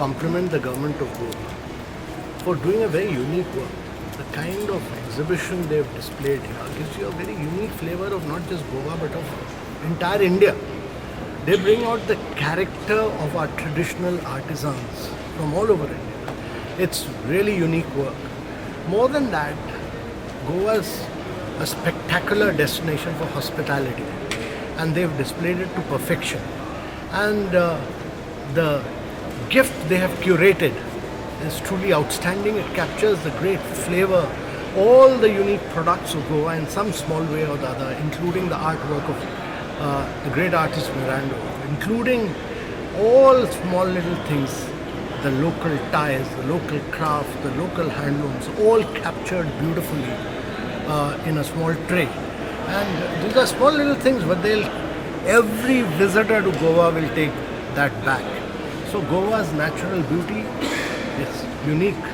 compliment the government of Goa for doing a very unique work. The kind of exhibition they've displayed here gives you a very unique flavor of not just Goa but of entire India. They bring out the character of our traditional artisans from all over India. It's really unique work. More than that, Goa is a spectacular destination for hospitality, and they've displayed it to perfection. And the gift they have curated is truly outstanding. It captures the great flavor, all the unique products of Goa in some small way or the other, including the artwork of the great artist Mirando, including all small little things, the local ties, the local craft, the local handlooms, all captured beautifully in a small tray. And these are small little things, but every visitor to Goa will take that back. So Goa's natural beauty is unique,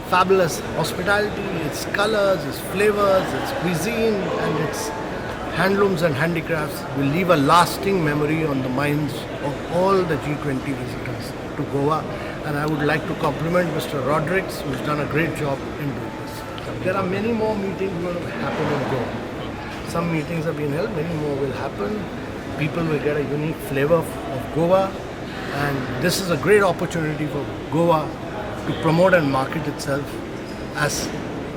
fabulous hospitality, its colors, its flavors, its cuisine, and its handlooms and handicrafts will leave a lasting memory on the minds of all the G20 visitors to Goa. And I would like to compliment Mr. Rodrigues, who's done a great job in doing this. There are many more meetings going to happen in Goa. Some meetings have been held, many more will happen. People will get a unique flavor of Goa, and this is a great opportunity for Goa to promote and market itself as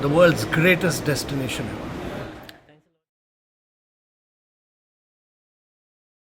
the world's greatest destination ever.